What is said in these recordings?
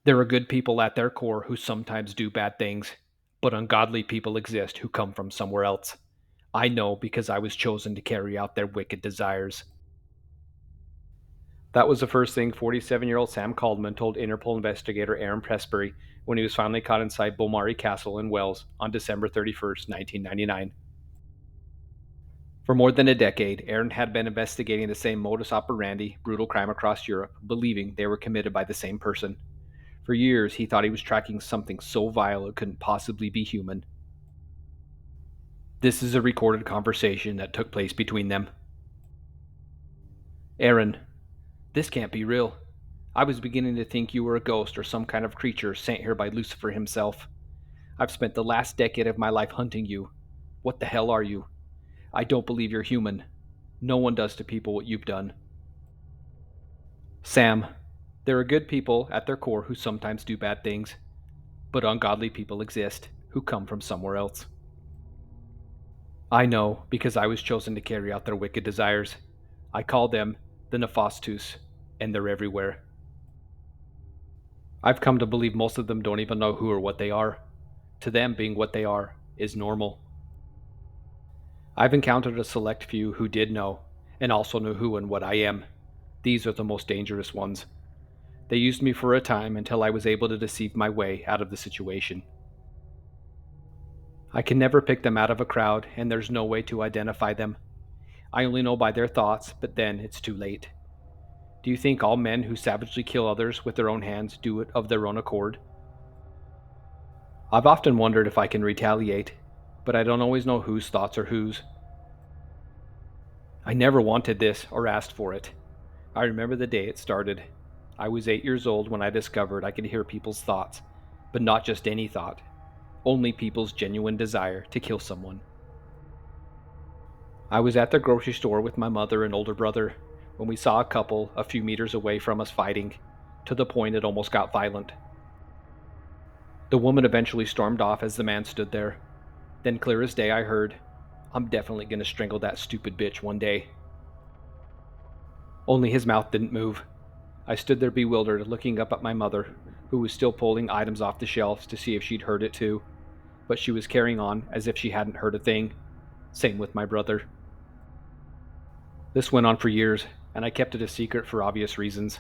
There are good people at their core who sometimes do bad things, but ungodly people exist who come from somewhere else. I know because I was chosen to carry out their wicked desires. That was the first thing 47-year-old Sam Caldmen told Interpol investigator Aaron Prestbury when he was finally caught inside Beaumaris Castle in Wales on December 31st, 1999. For more than a decade, Aaron had been investigating the same modus operandi, brutal crime across Europe, believing they were committed by the same person. For years, he thought he was tracking something so vile it couldn't possibly be human. This is a recorded conversation that took place between them. Aaron, this can't be real. I was beginning to think you were a ghost or some kind of creature sent here by Lucifer himself. I've spent the last decade of my life hunting you. What the hell are you? I don't believe you're human. No one does to people what you've done. Sam, there are good people at their core who sometimes do bad things, but ungodly people exist who come from somewhere else. I know because I was chosen to carry out their wicked desires. I call them the Nefastus, and they're everywhere. I've come to believe most of them don't even know who or what they are. To them, being what they are is normal. I've encountered a select few who did know, and also knew who and what I am. These are the most dangerous ones. They used me for a time until I was able to deceive my way out of the situation. I can never pick them out of a crowd, and there's no way to identify them. I only know by their thoughts, but then it's too late. Do you think all men who savagely kill others with their own hands do it of their own accord? I've often wondered if I can retaliate, but I don't always know whose thoughts are whose. I never wanted this or asked for it. I remember the day it started. I was 8 years old when I discovered I could hear people's thoughts, but not just any thought, only people's genuine desire to kill someone. I was at the grocery store with my mother and older brother when we saw a couple a few meters away from us fighting, to the point it almost got violent. The woman eventually stormed off as the man stood there. Then, clear as day, I heard, "I'm definitely gonna strangle that stupid bitch one day." Only his mouth didn't move. I stood there bewildered, looking up at my mother, who was still pulling items off the shelves to see if she'd heard it too, but she was carrying on as if she hadn't heard a thing. Same with my brother. This went on for years, and I kept it a secret for obvious reasons.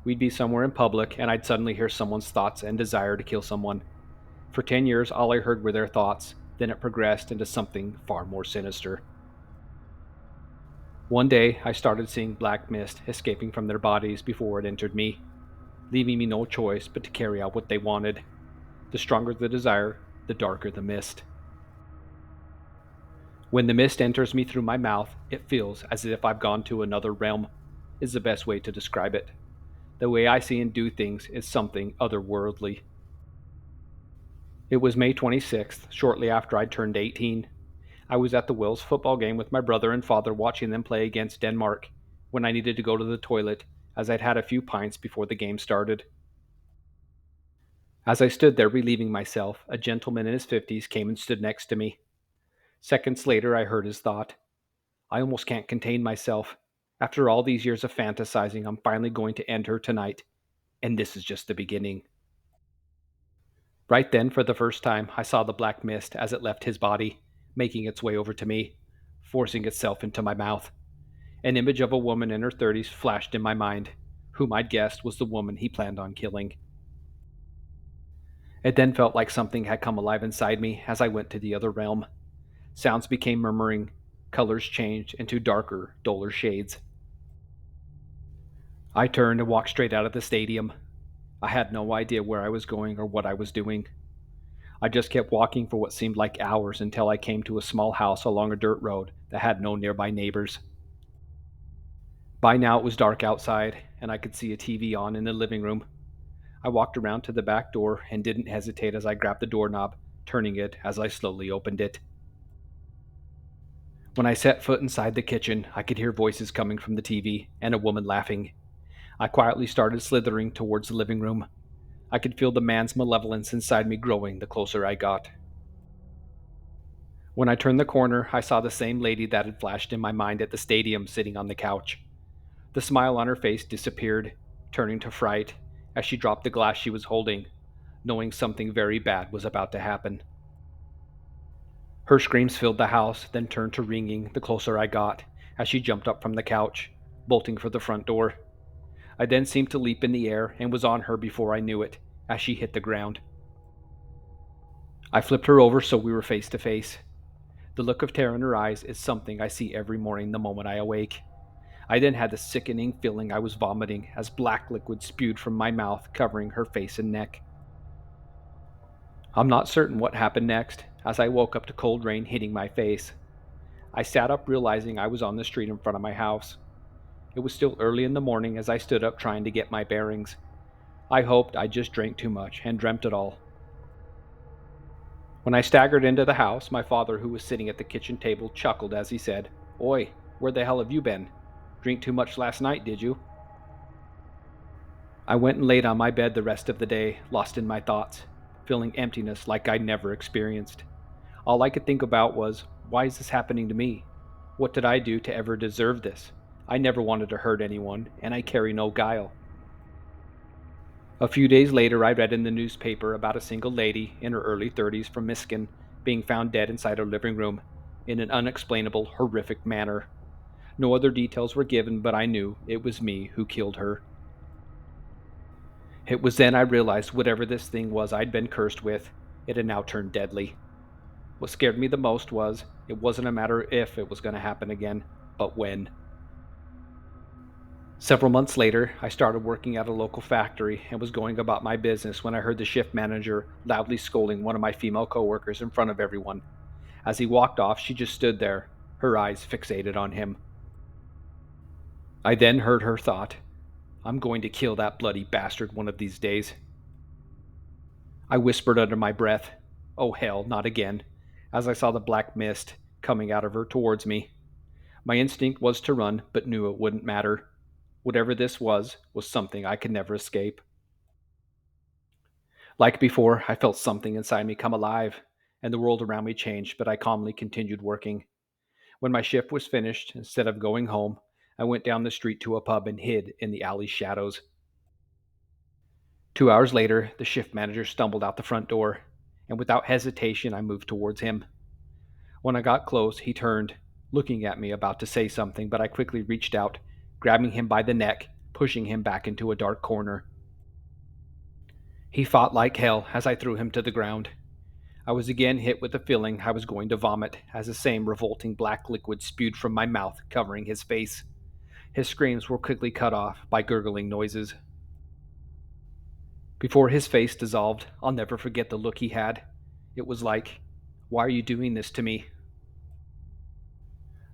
We'd be somewhere in public, and I'd suddenly hear someone's thoughts and desire to kill someone. For 10 years, all I heard were their thoughts, then it progressed into something far more sinister. One day, I started seeing black mist escaping from their bodies before it entered me, leaving me no choice but to carry out what they wanted. The stronger the desire, the darker the mist. When the mist enters me through my mouth, it feels as if I've gone to another realm, is the best way to describe it. The way I see and do things is something otherworldly. It was May 26th, shortly after I turned 18. I was at the Wales football game with my brother and father watching them play against Denmark when I needed to go to the toilet as I'd had a few pints before the game started. As I stood there relieving myself, a gentleman in his 50s came and stood next to me. Seconds later, I heard his thought. I almost can't contain myself. After all these years of fantasizing, I'm finally going to end her tonight, and this is just the beginning. Right then, for the first time, I saw the black mist as it left his body, making its way over to me, forcing itself into my mouth. An image of a woman in her 30s flashed in my mind, whom I'd guessed was the woman he planned on killing. It then felt like something had come alive inside me as I went to the other realm. Sounds became murmuring, colors changed into darker, duller shades. I turned and walked straight out of the stadium. I had no idea where I was going or what I was doing. I just kept walking for what seemed like hours until I came to a small house along a dirt road that had no nearby neighbors. By now it was dark outside, and I could see a TV on in the living room. I walked around to the back door and didn't hesitate as I grabbed the doorknob, turning it as I slowly opened it. When I set foot inside the kitchen, I could hear voices coming from the TV and a woman laughing. I quietly started slithering towards the living room. I could feel the man's malevolence inside me growing the closer I got. When I turned the corner, I saw the same lady that had flashed in my mind at the stadium sitting on the couch. The smile on her face disappeared, turning to fright, as she dropped the glass she was holding, knowing something very bad was about to happen. Her screams filled the house, then turned to ringing the closer I got, as she jumped up from the couch, bolting for the front door. I then seemed to leap in the air and was on her before I knew it, as she hit the ground. I flipped her over so we were face to face. The look of terror in her eyes is something I see every morning the moment I awake. I then had the sickening feeling I was vomiting as black liquid spewed from my mouth, covering her face and neck. I'm not certain what happened next, as I woke up to cold rain hitting my face. I sat up realizing I was on the street in front of my house. It was still early in the morning as I stood up trying to get my bearings. I hoped I just drank too much and dreamt it all. When I staggered into the house, my father, who was sitting at the kitchen table, chuckled as he said, "Oi, where the hell have you been? Drink too much last night, did you?" I went and laid on my bed the rest of the day, lost in my thoughts, feeling emptiness like I'd never experienced. All I could think about was, why is this happening to me? What did I do to ever deserve this? I never wanted to hurt anyone, and I carry no guile. A few days later, I read in the newspaper about a single lady in her early 30s from Miskin being found dead inside her living room in an unexplainable, horrific manner. No other details were given, but I knew it was me who killed her. It was then I realized whatever this thing was I'd been cursed with, it had now turned deadly. What scared me the most was, it wasn't a matter if it was going to happen again, but when. Several months later, I started working at a local factory and was going about my business when I heard the shift manager loudly scolding one of my female coworkers in front of everyone. As he walked off, she just stood there, her eyes fixated on him. I then heard her thought, "I'm going to kill that bloody bastard one of these days." I whispered under my breath, "Oh hell, not again," as I saw the black mist coming out of her towards me. My instinct was to run, but knew it wouldn't matter. Whatever this was something I could never escape. Like before, I felt something inside me come alive, and the world around me changed, but I calmly continued working. When my shift was finished, instead of going home, I went down the street to a pub and hid in the alley's shadows. 2 hours later, the shift manager stumbled out the front door, and without hesitation, I moved towards him. When I got close, he turned, looking at me, about to say something, but I quickly reached out, grabbing him by the neck, pushing him back into a dark corner. He fought like hell as I threw him to the ground. I was again hit with the feeling I was going to vomit as the same revolting black liquid spewed from my mouth, covering his face. His screams were quickly cut off by gurgling noises. Before his face dissolved, I'll never forget the look he had. It was like, "Why are you doing this to me?"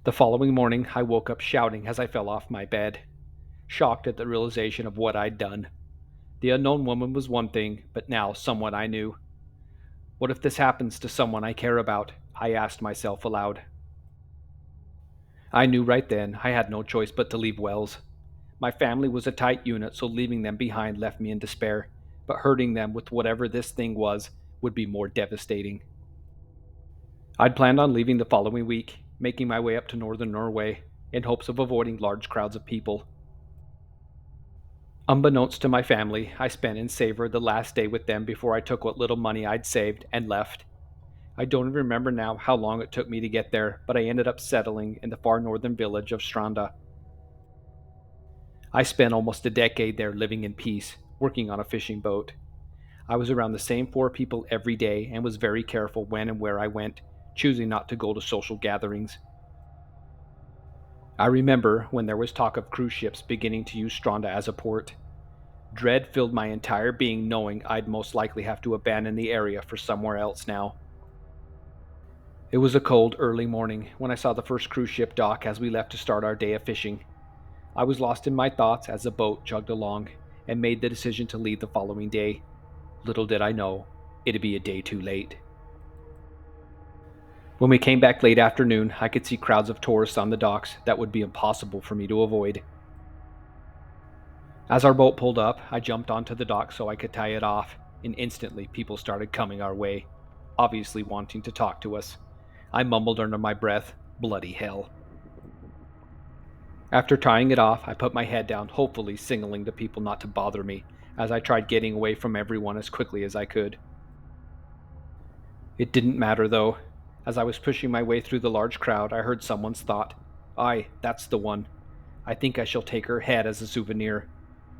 The following morning, I woke up shouting as I fell off my bed, shocked at the realization of what I'd done. The unknown woman was one thing, but now someone I knew. What if this happens to someone I care about? I asked myself aloud. I knew right then I had no choice but to leave Wells. My family was a tight unit, so leaving them behind left me in despair, but hurting them with whatever this thing was would be more devastating. I'd planned on leaving the following week, making my way up to northern Norway, in hopes of avoiding large crowds of people. Unbeknownst to my family, I spent and savored the last day with them before I took what little money I'd saved and left. I don't even remember now how long it took me to get there, but I ended up settling in the far northern village of Stranda. I spent almost a decade there living in peace, working on a fishing boat. I was around the same 4 people every day and was very careful when and where I went, choosing not to go to social gatherings. I remember when there was talk of cruise ships beginning to use Stranda as a port. Dread filled my entire being, knowing I'd most likely have to abandon the area for somewhere else now. It was a cold, early morning when I saw the first cruise ship dock as we left to start our day of fishing. I was lost in my thoughts as the boat chugged along and made the decision to leave the following day. Little did I know, it'd be a day too late. When we came back late afternoon, I could see crowds of tourists on the docks that would be impossible for me to avoid. As our boat pulled up, I jumped onto the dock so I could tie it off, and instantly people started coming our way, obviously wanting to talk to us. I mumbled under my breath, "Bloody hell." After tying it off, I put my head down, hopefully signaling to people not to bother me, as I tried getting away from everyone as quickly as I could. It didn't matter, though. As I was pushing my way through the large crowd, I heard someone's thought. Aye, that's the one. I think I shall take her head as a souvenir.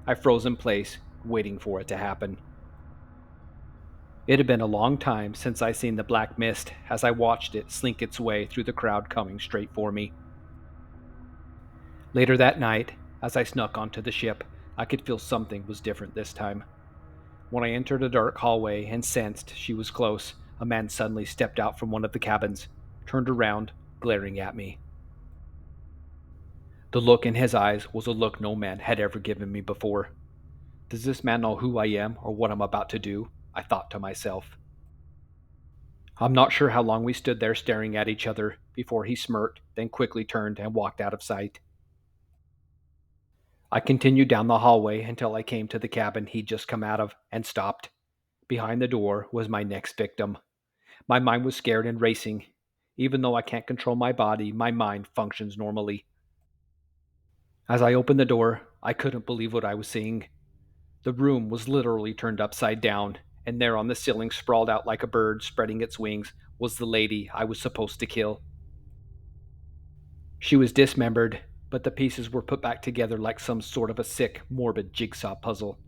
I froze in place, waiting for it to happen. It had been a long time since I seen the black mist as I watched it slink its way through the crowd coming straight for me. Later that night, as I snuck onto the ship, I could feel something was different this time. When I entered a dark hallway and sensed she was close, a man suddenly stepped out from one of the cabins, turned around, glaring at me. The look in his eyes was a look no man had ever given me before. Does this man know who I am or what I'm about to do? I thought to myself. I'm not sure how long we stood there staring at each other before he smirked, then quickly turned and walked out of sight. I continued down the hallway until I came to the cabin he'd just come out of and stopped. Behind the door was my next victim. My mind was scared and racing. Even though I can't control my body, my mind functions normally. As I opened the door, I couldn't believe what I was seeing. The room was literally turned upside down, and there on the ceiling, sprawled out like a bird spreading its wings, was the lady I was supposed to kill. She was dismembered, but the pieces were put back together like some sort of a sick, morbid jigsaw puzzle.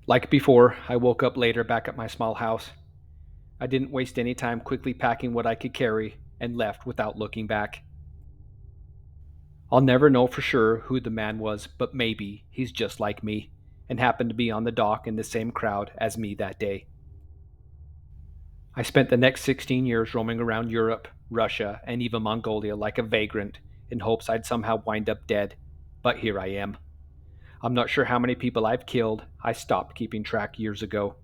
Like before, I woke up later back at my small house. I didn't waste any time quickly packing what I could carry and left without looking back. I'll never know for sure who the man was, but maybe he's just like me and happened to be on the dock in the same crowd as me that day. I spent the next 16 years roaming around Europe, Russia, and even Mongolia like a vagrant in hopes I'd somehow wind up dead, but here I am. I'm not sure how many people I've killed. I stopped keeping track years ago.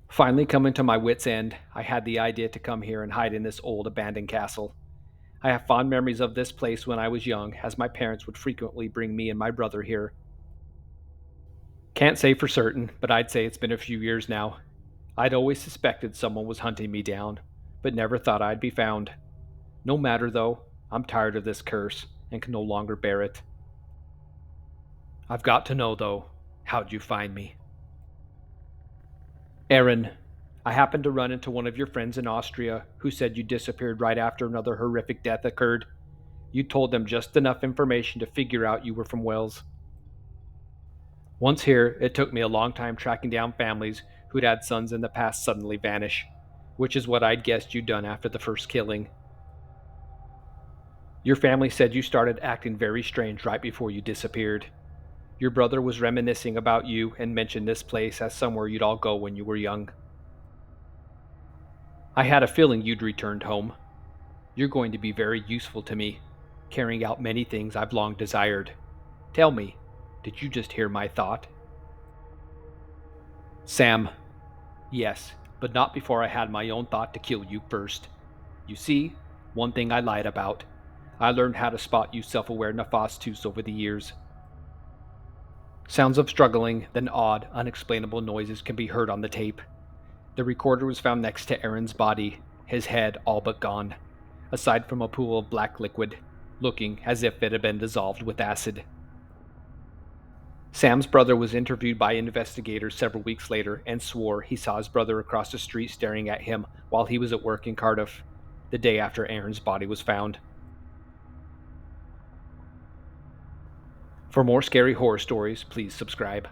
Finally coming to my wits' end, I had the idea to come here and hide in this old abandoned castle. I have fond memories of this place when I was young, as my parents would frequently bring me and my brother here. Can't say for certain, but I'd say it's been a few years now. I'd always suspected someone was hunting me down, but never thought I'd be found. No matter though, I'm tired of this curse and can no longer bear it. I've got to know though, how'd you find me? Aaron, I happened to run into one of your friends in Austria who said you disappeared right after another horrific death occurred. You told them just enough information to figure out you were from Wales. Once here, it took me a long time tracking down families who'd had sons in the past suddenly vanish, which is what I'd guessed you'd done after the first killing. Your family said you started acting very strange right before you disappeared. Your brother was reminiscing about you and mentioned this place as somewhere you'd all go when you were young. I had a feeling you'd returned home. You're going to be very useful to me, carrying out many things I've long desired. Tell me, did you just hear my thought? Sam, yes, but not before I had my own thought to kill you first. You see, one thing I lied about. I learned how to spot you self-aware Nefastus over the years. Sounds of struggling, then odd, unexplainable noises can be heard on the tape. The recorder was found next to Aaron's body, his head all but gone, aside from a pool of black liquid, looking as if it had been dissolved with acid. Sam's brother was interviewed by investigators several weeks later and swore he saw his brother across the street staring at him while he was at work in Cardiff, the day after Aaron's body was found. For more scary horror stories, please subscribe.